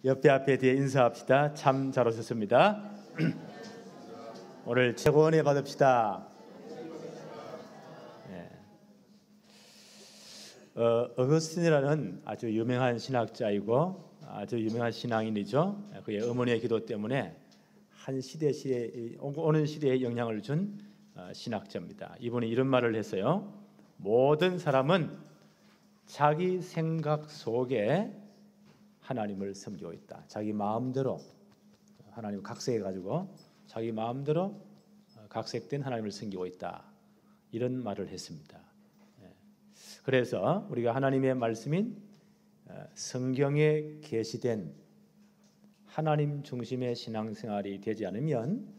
옆에 앞에 뒤에 인사합시다. 참 잘 오셨습니다. 오늘 최고 은혜 받읍시다. 어거스틴이라는 아주 유명한 신학자이고 아주 유명한 신앙인이죠. 그의 어머니의 기도 때문에 한 시대에 오는 시대에 영향을 준 신학자입니다. 이분이 이런 말을 했어요. 모든 사람은 자기 생각 속에 하나님을 섬기고 있다. 자기 마음대로 하나님을 각색해가지고 자기 마음대로 각색된 하나님을 섬기고 있다. 이런 말을 했습니다. 그래서 우리가 하나님의 말씀인 성경에 계시된 하나님 중심의 신앙생활이 되지 않으면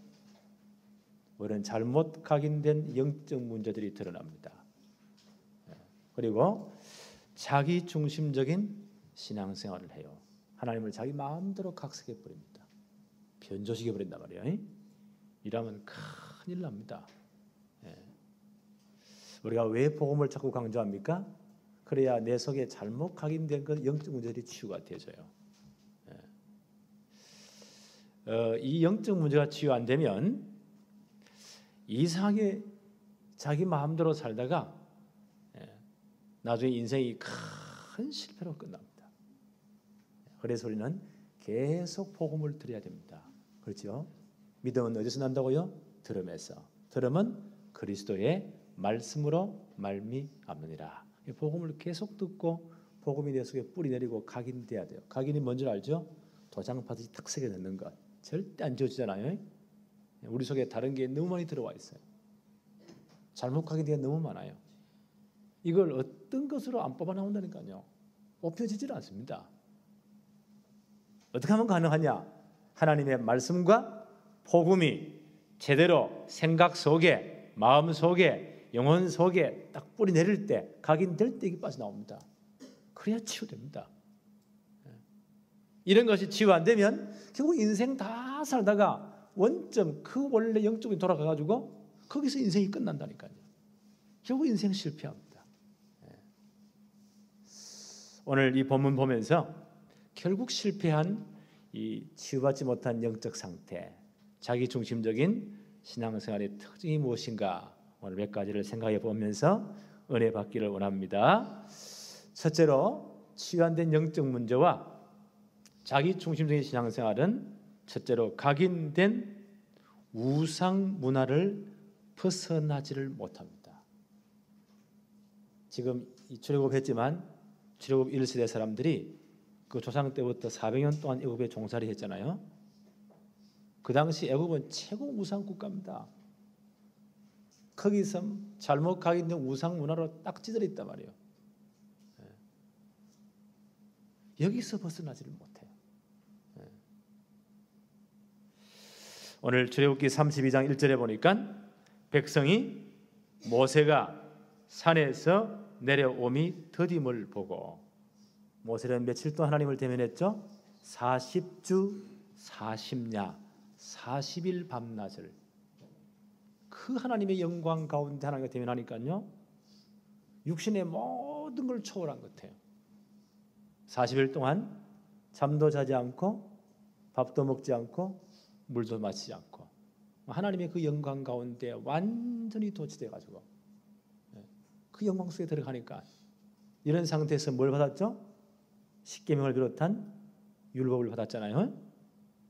우리는 잘못 각인된 영적 문제들이 드러납니다. 그리고 자기 중심적인 신앙생활을 해요. 하나님을 자기 마음대로 각색해 버립니다. 변조시켜 버린단 말이에요. 이러면 큰일 납니다. 우리가 왜 복음을 자꾸 강조합니까? 그래야 내 속에 잘못 각인된 그 영적 문제들이 치유가 되져요. 이 영적 문제가 치유 안 되면 이상하게 자기 마음대로 살다가 나중에 인생이 큰 실패로 끝납니다. 그래서 우리는 계속 복음을 드려야 됩니다. 그렇죠? 믿음은 어디서 난다고요? 들음에서. 들음은 그리스도의 말씀으로 말미암느니라. 복음을 계속 듣고 복음이 내 속에 뿌리 내리고 각인돼야 돼요. 각인이 뭔지 알죠? 도장 파듯이 탁 새겨 넣는 것. 절대 안 지워지잖아요. 우리 속에 다른 게 너무 많이 들어와 있어요. 잘못 각인된 게 너무 많아요. 이걸 어떤 것으로 안 뽑아 나온다니까요. 뽑혀지질 않습니다. 어떻게 하면 가능하냐? 하나님의 말씀과 복음이 제대로 생각 속에, 마음 속에, 영혼 속에 딱 뿌리 내릴 때, 각인될 때 이게 빠져나옵니다. 그래야 치유됩니다. 이런 것이 치유 안 되면 결국 인생 다 살다가 원점 그 원래 영적으로 돌아가가지고 거기서 인생이 끝난다니까요. 결국 인생 실패합니다. 오늘 이 본문 보면서 결국 실패한 이 치유받지 못한 영적 상태, 자기 중심적인 신앙생활의 특징이 무엇인가 오늘 몇 가지를 생각해 보면서 은혜 받기를 원합니다. 첫째로 치유 안 된 영적 문제와 자기 중심적인 신앙생활은 첫째로 각인된 우상 문화를 벗어나지를 못합니다. 지금 출애굽했지만 출애굽 1세대 사람들이 그 조상 때부터 400년 동안 애굽에 종살이 했잖아요. 그 당시 애굽은 최고 우상 국가입니다. 거기서 잘못 각인된 우상 문화로 딱 찢어져 있단 말이에요. 여기서 벗어나지를 못해요. 오늘 출애굽기 32장 1절에 보니까 백성이 모세가 산에서 내려옴이 더딤을 보고, 모세는 며칠 동안 하나님을 대면했죠? 40주 40야 40일 밤낮을 그 하나님의 영광 가운데 하나님과 대면하니까요, 육신의 모든 걸 초월한 것 같아요. 40일 동안 잠도 자지 않고 밥도 먹지 않고 물도 마시지 않고 하나님의 그 영광 가운데 완전히 도취돼 가지고 그 영광 속에 들어가니까 이런 상태에서 뭘 받았죠? 십계명을 비롯한 율법을 받았잖아요.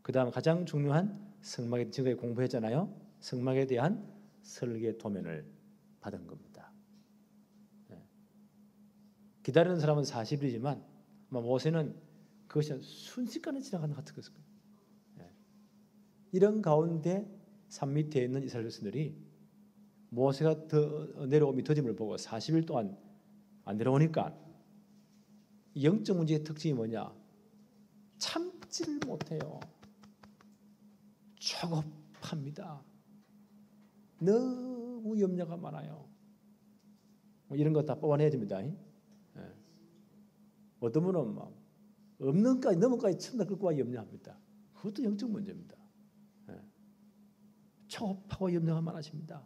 그 다음 가장 중요한 성막에 지금까지 공부했잖아요. 성막에 대한 설계 도면을 받은 겁니다. 기다리는 사람은 40일이지만 모세는 그것이 순식간에 지나가는 것 같은 것입니다. 이런 가운데 산 밑에 있는 이스라엘 백성들이 모세가 내려오미 더딤을 보고 40일 동안 안 내려오니까 영적 문제의 특징이 뭐냐? 참지를 못해요. 조급합니다. 너무 염려가 많아요. 이런 거 다 뽑아내야 됩니다. 어떤 분은 막 없는까지 너무까지 처음 끌고 와 염려합니다. 그것도 영적 문제입니다. 조급하고 염려가 많으십니다.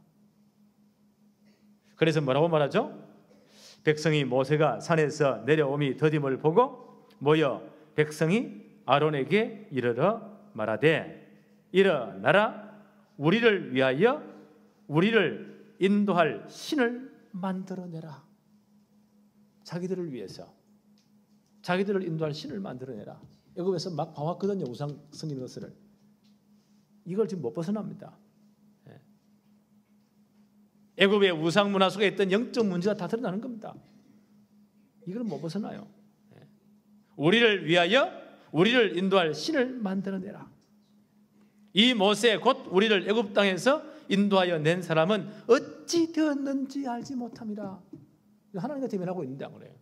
그래서 뭐라고 말하죠? 백성이 모세가 산에서 내려옴이 더딤을 보고 모여 백성이 아론에게 이르러 말하되 일어나라 우리를 위하여 우리를 인도할 신을 만들어내라. 자기들을 위해서 자기들을 인도할 신을 만들어내라. 애굽에서 막 봐왔거든요. 우상 섬기는 것을. 이걸 지금 못 벗어납니다. 애굽의 우상 문화 속에 있던 영적 문제가 다 드러나는 겁니다. 이걸 못 벗어나요. 우리를 위하여 우리를 인도할 신을 만들어내라. 이 모세 곧 우리를 애굽 땅에서 인도하여 낸 사람은 어찌 되었는지 알지 못함이라. 하나님과 대면하고 있는데 안 그래요?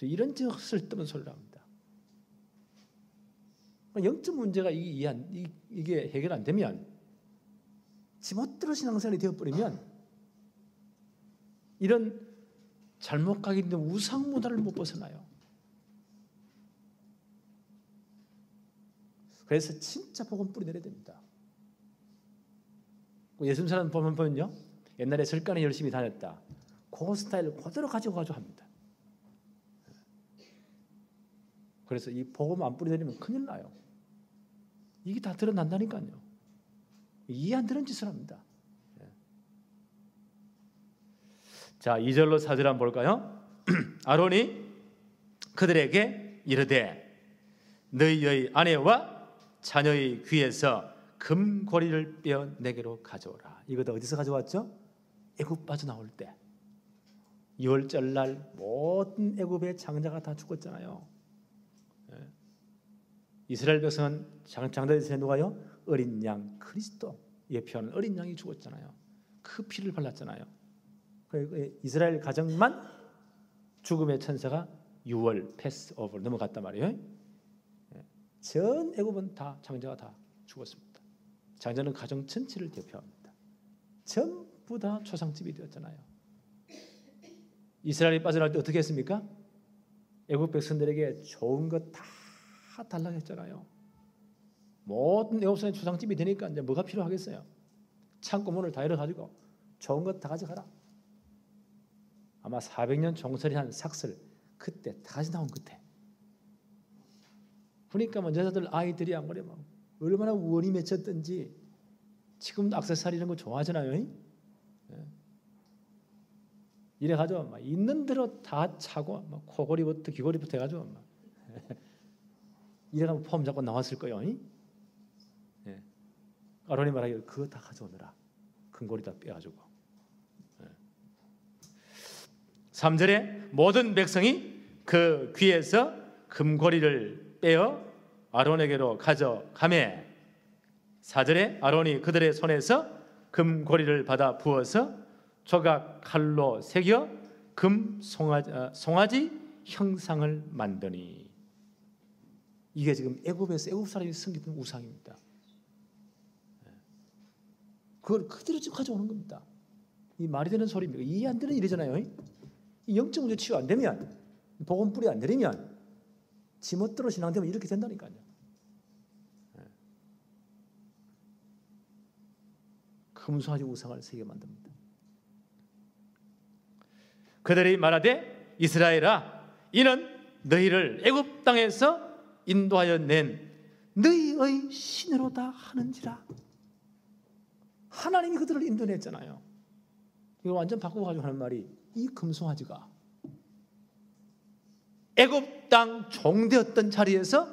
이런 쓸데없는 소리를 합니다. 영적 문제가 이게 해결 안 되면, 지멋대로 신앙생활이 되어버리면 이런 잘못 각인된 우상 문화를 못 벗어나요. 그래서 진짜 복음 뿌리 내려야 됩니다. 예수님 사람 보면요, 옛날에 절간에 열심히 다녔다, 그 스타일을 그대로 가지고 합니다. 그래서 이 복음 안 뿌리 내리면 큰일 나요. 이게 다 드러난다니까요. 이해 안 되는 짓을 합니다. 자, 2절로 4절 한번 볼까요? 아론이 그들에게 이르되 너희의 아내와 자녀의 귀에서 금고리를 빼어 내게로 가져오라. 이것도 어디서 가져왔죠? 애굽 빠져나올 때 6월절 날 모든 애굽의 장자가 다 죽었잖아요. 이스라엘 백성은 장자들에서 누가요? 어린 양 그리스도 예표하는 어린 양이 죽었잖아요. 그 피를 발랐잖아요. 이스라엘 가정만 죽음의 천사가 6월 패스오버를 넘어갔단 말이에요. 전 애굽은 다 장자가 다 죽었습니다. 장자는 가정 전체를 대표합니다. 전부 다 초상집이 되었잖아요. 이스라엘이 빠져나갈 때 어떻게 했습니까? 애굽 백성들에게 좋은 것 다 달라고 했잖아요. 모든 애굽산의 초상집이 되니까 이제 뭐가 필요하겠어요? 창고 문을 다 열어가지고 좋은 것 다 가져가라. 아마 400년 종살이한 삭슬 그때 다시 나온 끝에. 그러니까 뭐 여자들 아이들이 안 그래 막 얼마나 원이 맺혔든지 지금도 액세서리 이런 거 좋아하잖아요. 이래가지고 막 있는 대로 다 차고 막 코골이부터 귀걸이부터 해가지고 막 이래가면 폼 잡고 나왔을 거예요. 아론이 말하기를 그거 다 가져오느라 금고리 다 빼가지고. 3절에 모든 백성이 그 귀에서 금고리를 빼어 아론에게로 가져가매 4절에 아론이 그들의 손에서 금고리를 받아 부어서 조각 칼로 새겨 금 송아지 형상을 만드니. 이게 지금 애굽에서 애굽 사람이 섬기던 우상입니다. 그걸 그대로 지금 가져오는 겁니다. 이 말이 되는 소리입니까? 이해 안 되는 일이잖아요. 이 영적 문제 치유 안 되면, 복음 뿌리 안 내리면, 지멋대로 신앙되면 이렇게 된다니까요. 금송아지 우상을 새겨 만듭니다. 그들이 말하되 이스라엘아, 이는 너희를 애굽 땅에서 인도하여 낸 너희의 신으로다 하는지라. 하나님이 그들을 인도했잖아요. 이걸 완전 바꾸고 가지고 하는 말이, 이 금송아지가 애굽 땅 종되었던 자리에서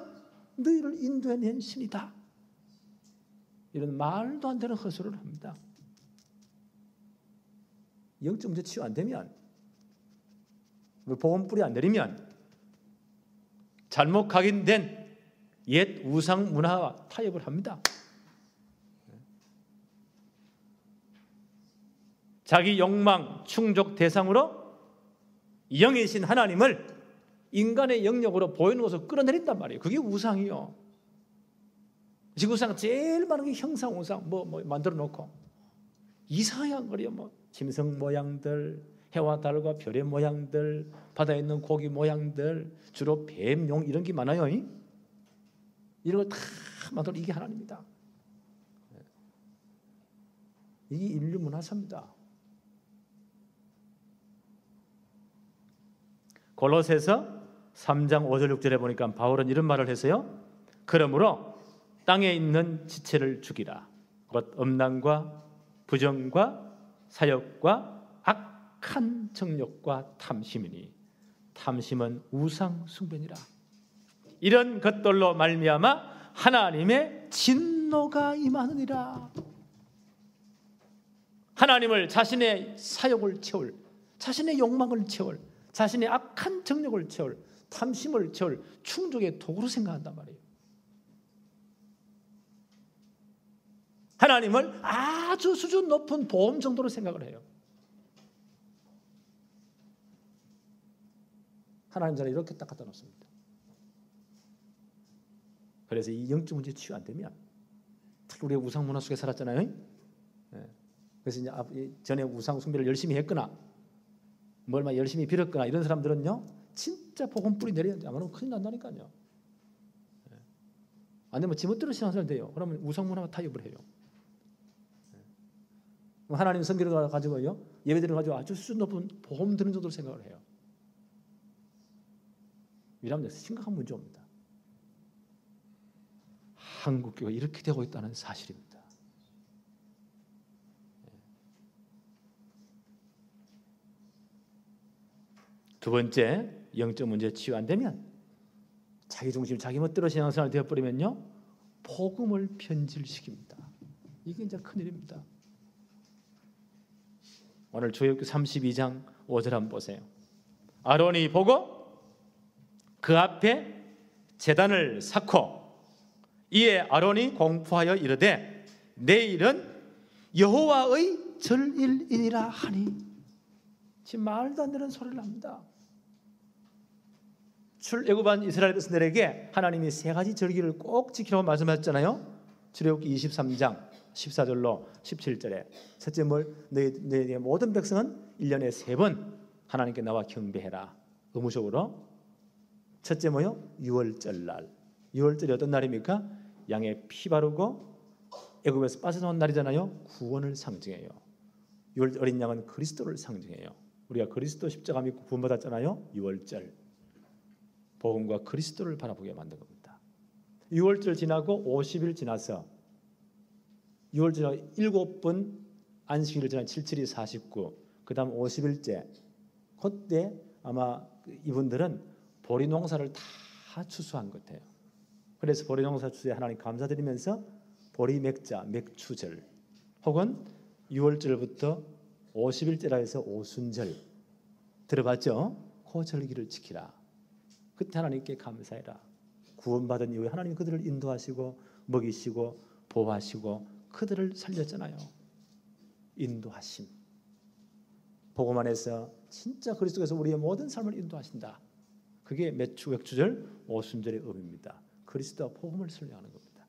너희를 인도해낸 신이다. 이런 말도 안 되는 헛소리를 합니다. 영적 문제 치유 안 되면, 복음 뿌리 안 내리면, 잘못 각인된 옛 우상 문화와 타협을 합니다. 자기 욕망 충족 대상으로 영이신 하나님을 인간의 영역으로 보이는 것으로 끌어내린단 말이에요. 그게 우상이요. 지구상 제일 많은 게 형상 우상 뭐 만들어 놓고 이상한 거리요. 뭐 짐승 모양들, 해와 달과 별의 모양들, 바다에 있는 고기 모양들, 주로 뱀, 용 이런 게 많아요. 이런 거 다 만들어. 이게 하나님입니다. 이게 인류 문화사입니다. 골로새서 3장 5절 6절에 보니까 바울은 이런 말을 했어요. 그러므로 땅에 있는 지체를 죽이라. 곧 음란과 부정과 사욕과 악한 정욕과 탐심이니 탐심은 우상 숭배니라. 이런 것들로 말미암아 하나님의 진노가 임하느니라. 하나님을 자신의 사욕을 채울, 자신의 욕망을 채울, 자신의 악한 정욕을 채울, 탐심을 채울 충족의 도구로 생각한단 말이에요. 하나님을 아주 수준 높은 보험 정도로 생각을 해요. 하나님 전에 이렇게 딱 갖다 놓습니다. 그래서 이 영적 문제 치유 안 되면, 특히 우리가 우상 문화 속에 살았잖아요. 그래서 이제 전에 우상 숭배를 열심히 했거나 뭘 막 열심히 빌었거나 이런 사람들은요, 진짜 복음 뿌리 내려야 돼. 아마는 큰일 난다니까요. 안 되면 지멋대로 신앙생활 돼요. 그러면 우상 문화가 타협을 해요. 하나님 성경을 가지고요, 예배드리는 가지고 아주 수준 높은 보험 드는 정도로 생각을 해요. 이러면 심각한 문제입니다. 한국 교회가 이렇게 되고 있다는 사실입니다. 두 번째, 영적 문제 치유 안 되면, 자기 중심, 자기 멋대로 신앙생활 되어버리면요, 복음을 변질시킵니다. 이게 이제 큰일입니다. 오늘 출애굽기 32장 5절 한번 보세요. 아론이 보고 그 앞에 제단을 쌓고 이에 아론이 공포하여 이르되 내일은 여호와의 절일이니라 하니. 지금 말도 안 되는 소리를 합니다. 출애굽한 이스라엘 백성들에게 하나님이 세 가지 절기를 꼭 지키라고 말씀하셨잖아요. 출애굽기 23장 14절로 17절에 첫째 너희 모든 백성은 1년에 3번 하나님께 나와 경배해라. 의무적으로. 첫째 뭐요? 유월절날. 유월절이 어떤 날입니까? 양의 피 바르고 애굽에서 빠져나온 날이잖아요. 구원을 상징해요. 유월 어린 양은 그리스도를 상징해요. 우리가 그리스도 십자가 믿고 구원받았잖아요. 유월절. 복음과 그리스도를 바라보게 만든 겁니다. 유월절 지나고 50일 지나서 6월 지나 7번 안식일을 지난 77이 49, 그 다음 50일째, 그때 아마 이분들은 보리 농사를 다 추수한 것 같아요. 그래서 보리 농사 추수에 하나님 감사드리면서 보리 맥자, 맥추절, 혹은 6월절부터 50일째라 해서 오순절 들어봤죠? 그 절기를 지키라. 그때 하나님께 감사해라. 구원받은 이후에 하나님 그들을 인도하시고 먹이시고 보호하시고 그들을 살렸잖아요. 인도하심. 복음 안에서 진짜 그리스도께서 우리의 모든 삶을 인도하신다. 그게 맥추절 오순절의 의미입니다. 그리스도와 복음을 설명하는 겁니다.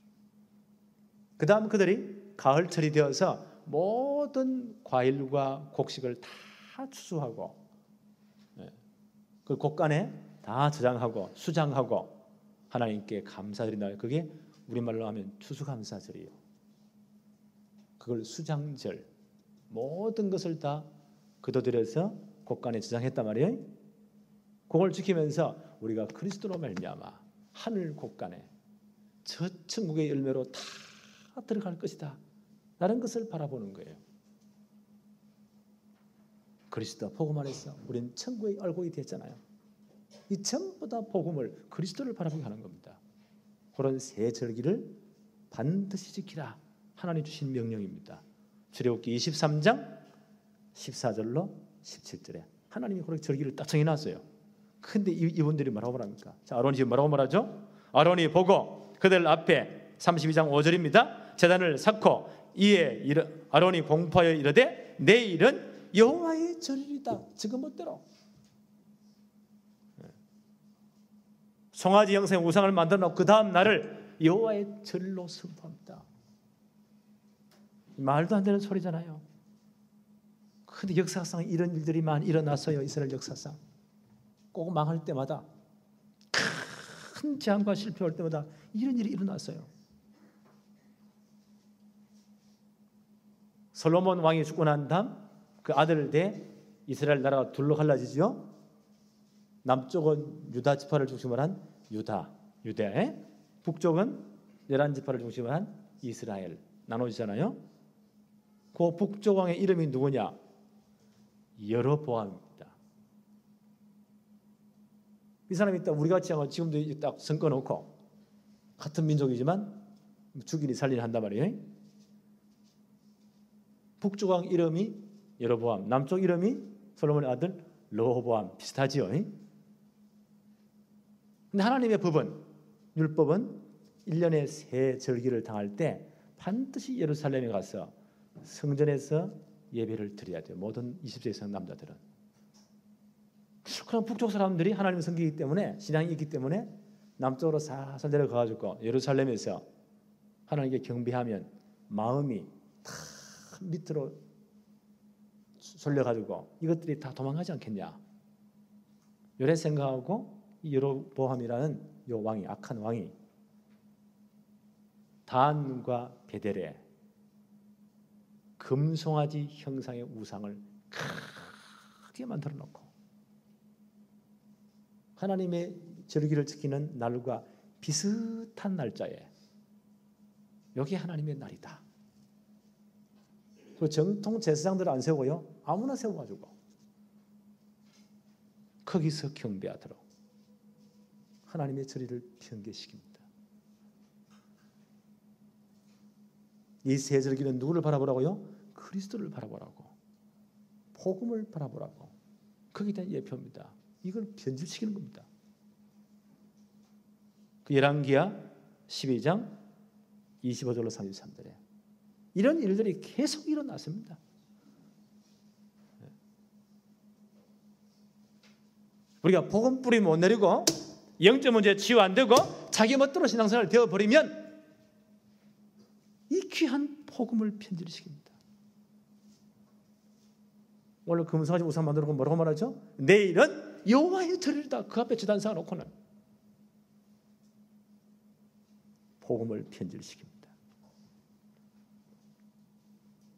그 다음 그들이 가을철이 되어서 모든 과일과 곡식을 다 추수하고 그 곡간에 다 저장하고 수장하고 하나님께 감사드린다. 그게 우리말로 하면 추수감사절이에요. 그걸 수장절, 모든 것을 다 거둬들여서 곡간에 저장했단 말이에요. 그걸 지키면서 우리가 그리스도로 말미암아 하늘 곡간에 저 천국의 열매로 다 들어갈 것이다 라는 것을 바라보는 거예요. 그리스도 복음 안에서 우리는 천국의 얼굴이 됐잖아요. 이 전부 다 복음을, 그리스도를 바라보게 하는 겁니다. 그런 세 절기를 반드시 지키라. 하나님 주신 명령입니다. 출애굽기 23장 14절로 17절에 하나님이 그렇게 절기를 딱 정해놨어요. 근데 이분들이 뭐라고 말합니까? 자, 아론이 지금 뭐라고 말하죠? 아론이 보고 그들 앞에 32장 5절입니다. 제단을 쌓고 이에 아론이 공포하여 이르되 내일은 여호와의 절일이다. 지금 멋대로 송아지 형상의 우상을 만들어 놓고 그 다음 날을 여호와의 절로 선포합니다. 말도 안 되는 소리잖아요. 근데 역사상 이런 일들이 많이 일어났어요. 이스라엘 역사상 꼭 망할 때마다, 큰 재앙과 실패할 때마다 이런 일이 일어났어요. 솔로몬 왕이 죽고 난 다음 그 아들 대 이스라엘 나라가 둘로 갈라지죠. 남쪽은 유다 지파를 중심으로 한 유대, 북쪽은 11지파를 중심으로 한 이스라엘 나눠지잖아요. 그 북쪽 왕의 이름이 누구냐? 여로보암입니다. 이 사람이 딱 우리 같이 지금도 딱 선거놓고 같은 민족이지만 죽이니 살리니 한단 말이에요. 북쪽 왕 이름이 여로보암, 남쪽 이름이 솔로몬의 아들 르호보암. 비슷하지요. 근데 하나님의 법은, 율법은 1년에 3절기를 당할 때 반드시 예루살렘에 가서 성전에서 예배를 드려야 돼요. 모든 20세 이상 남자들은. 그럼 북쪽 사람들이 하나님을 섬기기 때문에, 신앙이 있기 때문에 남쪽으로 살살 내려가가지고 예루살렘에서 하나님께 경배하면 마음이 다 밑으로 쏠려가지고 이것들이 다 도망가지 않겠냐. 요래 생각하고 이 여로보암이라는 요 왕이, 악한 왕이 단과 베델에 금송아지 형상의 우상을 크게 만들어 놓고 하나님의 절기를 지키는 날과 비슷한 날짜에 여기 하나님의 날이다. 그 정통 제사장들을 안 세우고요, 아무나 세워가지고 거기서 경배하도록 하나님의 절기를 변개시킵니다. 이 세 절기는 누구를 바라보라고요? 그리스도를 바라보라고, 복음을 바라보라고, 거기에 대한 예표입니다. 이걸 변질시키는 겁니다. 그 열왕기하 12장 25절로 33절에 이런 일들이 계속 일어났습니다. 우리가 복음 뿌리 못 내리고 영적 문제 치유 안 되고 자기 멋대로 신앙생활을 되어버리면 이 귀한 복음을 편질시킵니다. 오늘 금송아지 우상 만들고 뭐라고 말하죠? 내일은 여호와의 절이다. 그 앞에 제단상을 놓고는 복음을 편질시킵니다.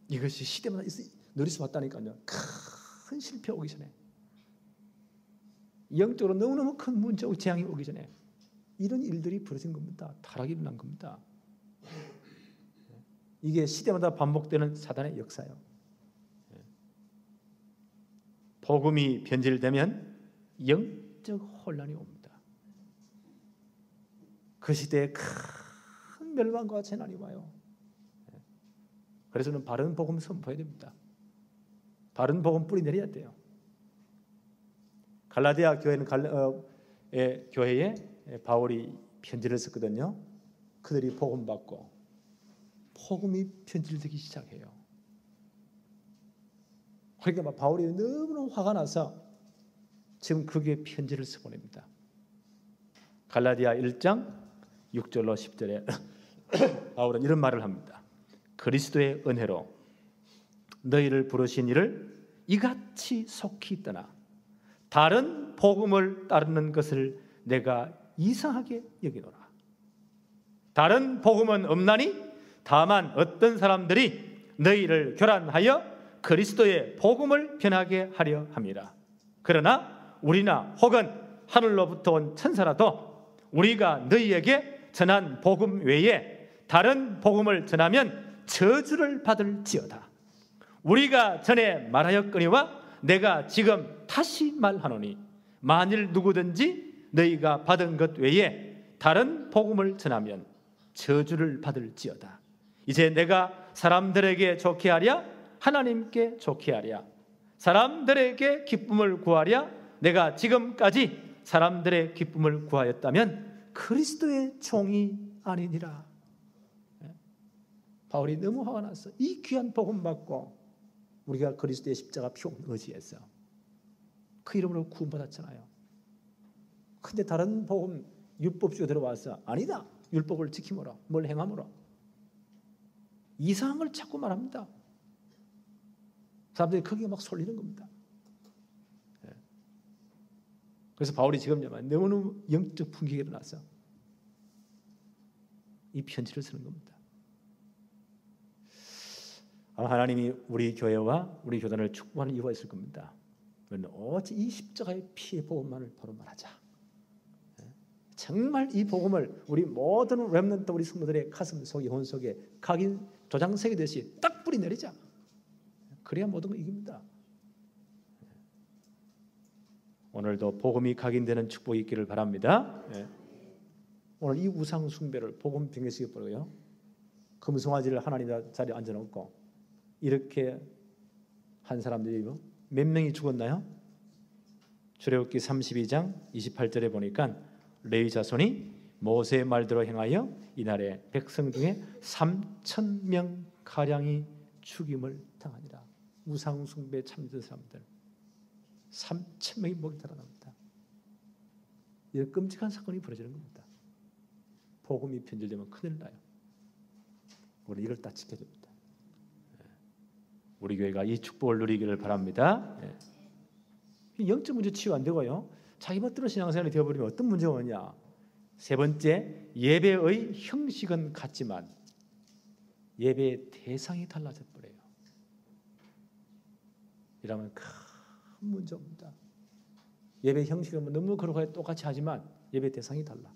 이것이 시대마다 늘이서 왔다니까요. 큰 실패 오기 전에, 영적으로 너무너무 큰 문제와 재앙이 오기 전에 이런 일들이 벌어진 겁니다. 타락이 일어난 겁니다. 이게 시대마다 반복되는 사단의 역사예요. 복음이 변질되면 영적 혼란이 옵니다. 그 시대에 큰 멸망과 재난이 와요. 그래서는 바른 복음 선포해야 됩니다. 바른 복음 뿌리 내려야 돼요. 갈라디아 교회는 교회에 바울이 편지를 썼거든요. 그들이 복음 받고 복음이 편질되기 시작해요. 그러니까 바울이 너무너무 화가 나서 지금 그게 편지를 써보냅니다. 갈라디아 1장 6절로 10절에 바울은 이런 말을 합니다. 그리스도의 은혜로 너희를 부르신 이를 이같이 속히 떠나 다른 복음을 따르는 것을 내가 이상하게 여기노라. 다른 복음은 없나니 다만 어떤 사람들이 너희를 교란하여 그리스도의 복음을 변하게 하려 함이라. 그러나 우리나 혹은 하늘로부터 온 천사라도 우리가 너희에게 전한 복음 외에 다른 복음을 전하면 저주를 받을지어다. 우리가 전에 말하였거니와 내가 지금 다시 말하노니 만일 누구든지 너희가 받은 것 외에 다른 복음을 전하면 저주를 받을지어다. 이제 내가 사람들에게 좋게 하랴 하나님께 좋게 하랴 사람들에게 기쁨을 구하랴 내가 지금까지 사람들의 기쁨을 구하였다면 그리스도의 종이 아니니라. 바울이 너무 화가 났어. 이 귀한 복음 받고 우리가 그리스도의 십자가 피 의지해서 그 이름으로 구원받았잖아요. 근데 다른 복음 율법주가 들어와서 아니다. 율법을 지킴으로 뭘 행함으로 이상한 걸 자꾸 말합니다. 사람들이 거기에 막 쏠리는 겁니다. 그래서 바울이 지금 너무너무 영적 분기가 일어나서 이 편지를 쓰는 겁니다. 아마 하나님이 우리 교회와 우리 교단을 축복하는 이유가 있을 겁니다. 우리는 오직 이 십자가의 피의 복음만을 바로 말하자. 정말 이 복음을 우리 모든 렘넌트 우리 성도들의 가슴 속에 혼 속에 각인 도장 새기듯이 딱 뿌리 내리자. 그래야 모든 걸 이깁니다. 오늘도 복음이 각인되는 축복이 있기를 바랍니다. 오늘 이 우상 숭배를 복음 병에서 버려요. 금송아지를 하나님 자리에 앉아놓고 이렇게 한 사람들이 몇 명이 죽었나요? 출애굽기 32장 28절에 보니까 레위 자손이 모세의 말대로 행하여 이날에 백성 중에 3,000명 가량이 죽임을 당하니라. 우상 숭배에 참여된 사람들 3,000명이 목이 달아납니다. 이런 끔찍한 사건이 벌어지는 겁니다. 복음이 변질되면 큰일 나요. 우리 이걸 다 지켜줍니다. 우리 교회가 이 축복을 누리기를 바랍니다. 영적 문제 치유 안 되고요. 자기 멋대로 신앙생활이 되어버리면 어떤 문제가 오냐. 세 번째, 예배의 형식은 같지만 예배의 대상이 달라져 버려요. 이러면 큰 문제입니다. 예배 형식은 너무 그렇게 똑같이 하지만 예배 대상이 달라.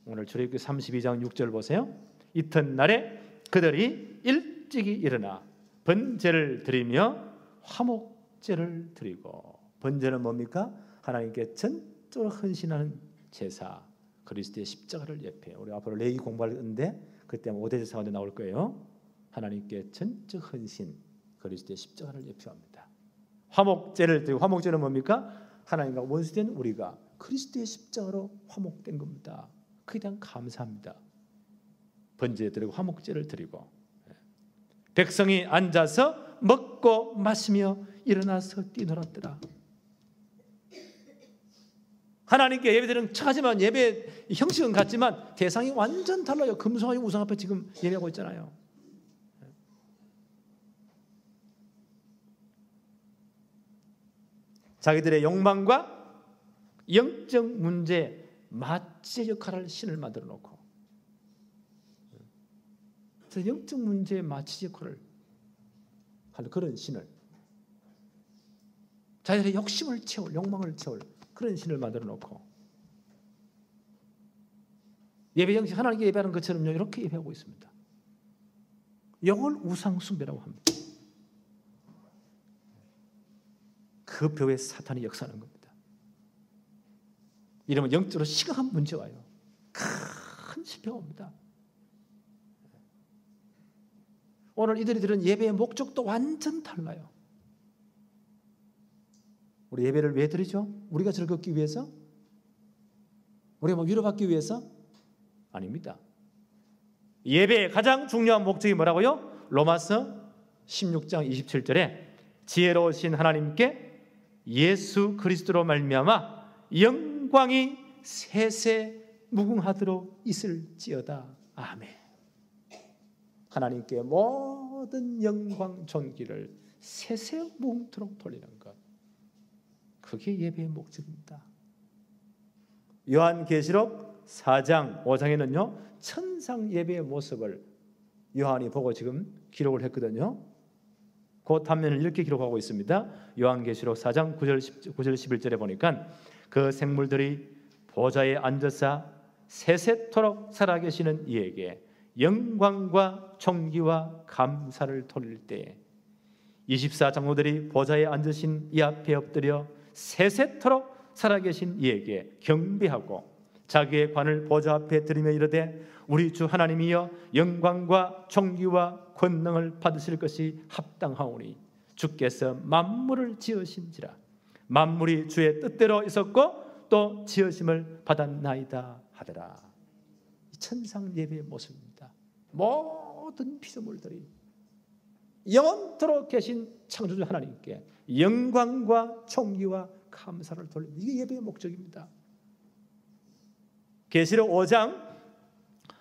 오늘 출애굽기 32장 6절 보세요. 이튿날에 그들이 일찍이 일어나 번제를 드리며 화목제를 드리고, 번제는 뭡니까? 하나님께 전적으로 헌신하는 제사, 그리스도의 십자가를 예표해요. 우리 앞으로 레위 공부할 건데 그때 5대 제사 가운데 나올 거예요. 하나님께 전적 헌신, 그리스도의 십자가를 예표합니다. 화목제를 드리고, 화목제는 뭡니까? 하나님과 원수된 우리가 그리스도의 십자가로 화목된 겁니다. 그에 대한 감사합니다. 번제 드리고 화목제를 드리고, 백성이 앉아서 먹고 마시며 일어나서 뛰놀았더라. 하나님께 예배드리는 척하지만 예배 형식은 같지만 대상이 완전 달라요. 금송아지 우상 앞에 지금 예배하고 있잖아요. 자기들의 욕망과 영적 문제 마취의 역할을 신을 만들어 놓고, 그래서 영적 문제의 마취 역할을 하는 그런 신을, 자기들의 욕심을 채울, 욕망을 채울 그런 신을 만들어 놓고, 예배 형식 하나님께 예배하는 것처럼요 이렇게 예배하고 있습니다. 이걸 우상 숭배라고 합니다. 그 벽에 사탄이 역사하는 겁니다. 이러면 영적으로 심각한 문제가 와요. 큰 실패가 옵니다. 오늘 이들이 들은 예배의 목적도 완전 달라요. 우리 예배를 왜 드리죠? 우리가 즐겁기 위해서? 우리가 위로받기 위해서? 아닙니다. 예배의 가장 중요한 목적이 뭐라고요? 로마서 16장 27절에 지혜로우신 하나님께 예수 그리스도로 말미암아 영광이 세세 무궁하도록 있을지어다. 아멘. 하나님께 모든 영광 존귀를 세세 무궁토록 돌리는 것, 그게 예배의 목적입니다. 요한계시록 4장 5장에는요 천상 예배의 모습을 요한이 보고 지금 기록을 했거든요. 그 단면을 이렇게 기록하고 있습니다. 요한계시록 4장 9절 11절에 보니까 그 생물들이 보좌에 앉아서 세세토록 살아계시는 이에게 영광과 존귀와 감사를 돌릴 때에 24장로들이 보좌에 앉으신 이 앞에 엎드려 세세토록 살아계신 이에게 경배하고 자기의 관을 보좌 앞에 들이며 이르되 우리 주 하나님이여 영광과 존귀와 권능을 받으실 것이 합당하오니 주께서 만물을 지으신지라. 만물이 주의 뜻대로 있었고 또 지으심을 받았나이다 하더라. 천상 예배의 모습입니다. 모든 피조물들이 영원토록 계신 창조주 하나님께 영광과 존귀와 감사를 돌리는, 이게 예배의 목적입니다. 계시록 5장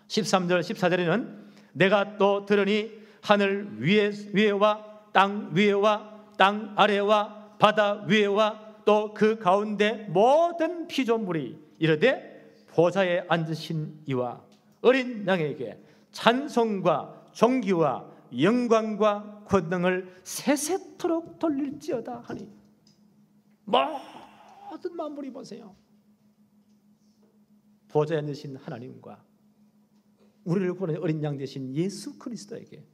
13절 14절에는 내가 또 들으니 하늘 위에와 땅 위에와 땅 아래와 바다 위에와 또 그 가운데 모든 피조물이 이르되 보좌에 앉으신 이와 어린 양에게 찬송과 존귀와 영광과 권능을 세세토록 돌릴지어다 하니, 모든 만물이 보세요. 보좌에 앉으신 하나님과 우리를 구원하는 어린 양 되신 예수 그리스도에게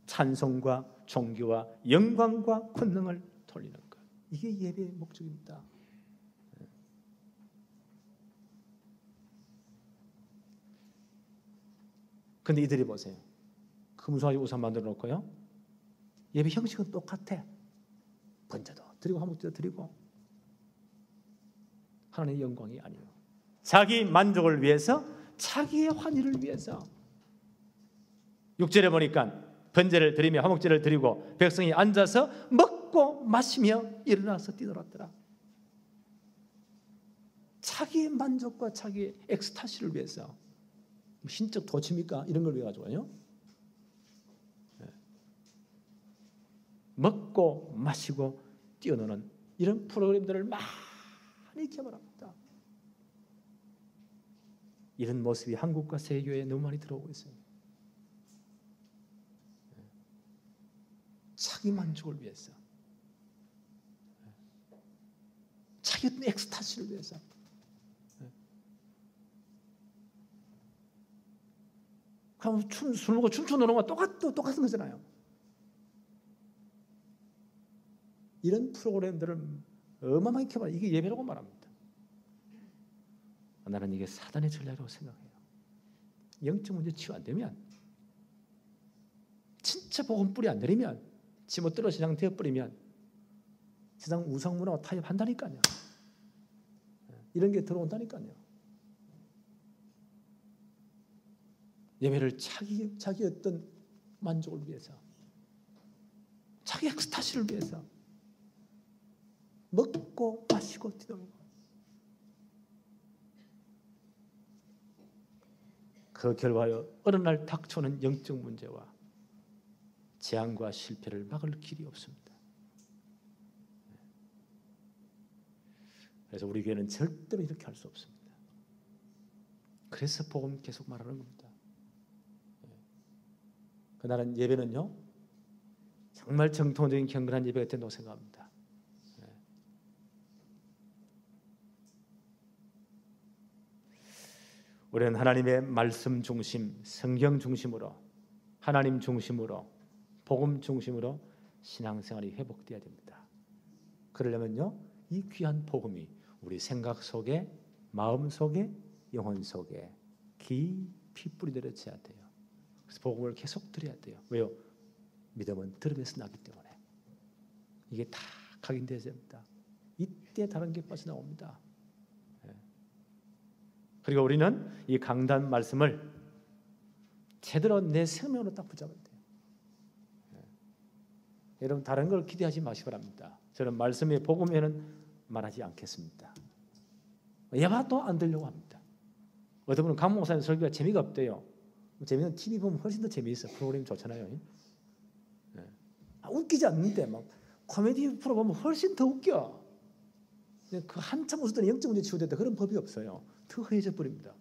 찬송과 존귀와 영광과 권능을 돌리는 것. 이게 예배의 목적입니다. 근데 이들이 보세요. 금송아지 우상 만들어 놓고요. 예배 형식은 똑같아. 번제도 드리고 화목제도 드리고 하나님의 영광이 아니에요. 자기 만족을 위해서, 자기의 환희를 위해서. 6절에 보니까 번제를 드리며 화목제를 드리고 백성이 앉아서 먹고 마시며 일어나서 뛰놀았더라. 자기의 만족과 자기의 엑스타시를 위해서. 신적 도취입니까? 이런 걸 위해 가지고요. 먹고 마시고 뛰어노는 이런 프로그램들을 많이 개발합니다. 이런 모습이 한국과 세계에 너무 많이 들어오고 있어요. 자기 만족을 위해서, 자기 어떤 엑스타시를 위해서. 그럼 술 먹고 춤추는 건 똑같은 거잖아요. 이런 프로그램들을 어마어마하게 개발. 이게 예배라고 말합니다. 나는 이게 사단의 전략이라고 생각해요. 영적 문제 치유 안 되면, 진짜 복음 뿌리 안 내리면, 지못 시장 되어버리면 세상 우상문화와 타협한다니까요. 이런 게 들어온다니까요. 예배를 자기 어떤 만족을 위해서, 자기 엑스타시를 위해서 먹고 마시고 뛰놀고, 그 결과로 어느 날 닥쳐오는 영적 문제와 재앙과 실패를 막을 길이 없습니다. 그래서 우리 교회는 절대로 이렇게 할 수 없습니다. 그래서 복음 계속 말하는 겁니다. 그날은 예배는요, 정말 정통적인 경건한 예배가 된다고 생각합니다. 우리는 하나님의 말씀 중심, 성경 중심으로, 하나님 중심으로, 복음 중심으로 신앙생활이 회복되어야 됩니다. 그러려면요, 이 귀한 복음이 우리 생각 속에, 마음 속에, 영혼 속에 깊이 뿌리내려져야 돼요. 그래서 복음을 계속 드려야 돼요. 왜요? 믿음은 들음에서 나기 때문에. 이게 다 각인되어야 됩니다. 이때 다른 게 빠져나옵니다. 그리고 우리는 이 강단 말씀을 제대로 내 생명으로 딱 붙잡아야 돼요. 여러분, 다른 걸 기대하지 마시기 바랍니다. 저는 말씀의 복음에는 말하지 않겠습니다. 예화도 안 들려고 합니다. 어떤 분은 강 목사님 설교가 재미가 없대요. 재미는 TV 보면 훨씬 더 재미있어. 프로그램 좋잖아요. 웃기지 않는데 막 코미디 프로 보면 훨씬 더 웃겨. 그 한참 웃었더니 영적 문제 치유됐다. 그런 법이 없어요. 더 허해져 버립니다.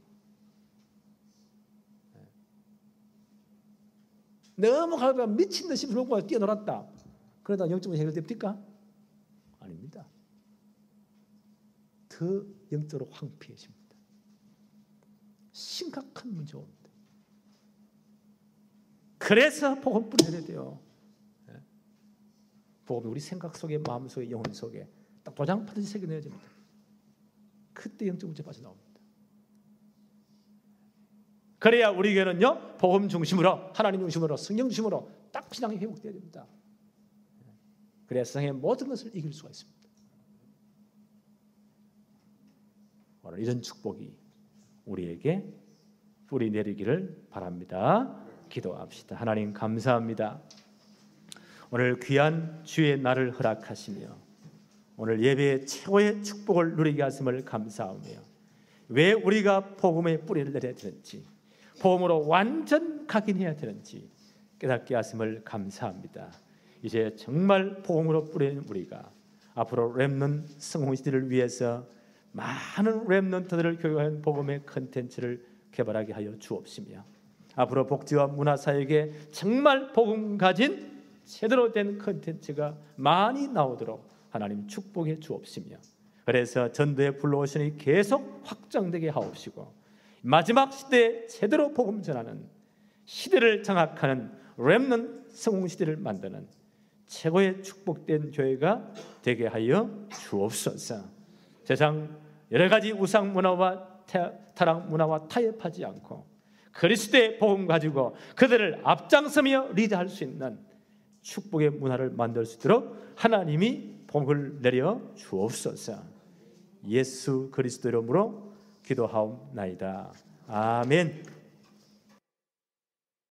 너무 가다가 미친 듯이 술 먹고 뛰어놀았다. 그러다 영적 문제 해결됩니까? 아닙니다. 더 영적으로 황폐해집니다. 심각한 문제가 옵니다. 그래서 복음 뿌려야 돼요. 복음이 우리 생각 속에, 마음 속에, 영혼 속에 딱 도장 파듯이 새겨내야 됩니다. 그때 영적 문제 빠져나옵니다. 그래야 우리 교회는요, 복음 중심으로, 하나님 중심으로, 성령 중심으로 딱 신앙이 회복돼야 됩니다. 그래야 세상의 모든 것을 이길 수가 있습니다. 오늘 이런 축복이 우리에게 뿌리 내리기를 바랍니다. 기도합시다. 하나님 감사합니다. 오늘 귀한 주의 날을 허락하시며 오늘 예배의 최고의 축복을 누리게 하심을 감사하며, 왜 우리가 복음의 뿌리를 내려야 되는지, 복음으로 완전 각인해야 되는지 깨닫게 하심을 감사합니다. 이제 정말 복음으로 뿌리는 우리가 앞으로 렘넌트 성공시대를 위해서 많은 렘넌트들을 교육하는 복음의 컨텐츠를 개발하게 하여 주옵시며, 앞으로 복지와 문화사역에 정말 복음 가진 제대로 된 컨텐츠가 많이 나오도록 하나님 축복해 주옵시며, 그래서 전도에 불러오시니 계속 확장되게 하옵시고, 마지막 시대에 제대로 복음 전하는, 시대를 장악하는 렘넌트 성공 시대를 만드는 최고의 축복된 교회가 되게 하여 주옵소서. 세상 여러 가지 우상 문화와 타락 문화와 타협하지 않고 그리스도의 복음 가지고 그들을 앞장서며 리드할 수 있는 축복의 문화를 만들 수 있도록 하나님이 복을 내려 주옵소서. 예수 그리스도 이름으로 기도하옵나이다. 아멘.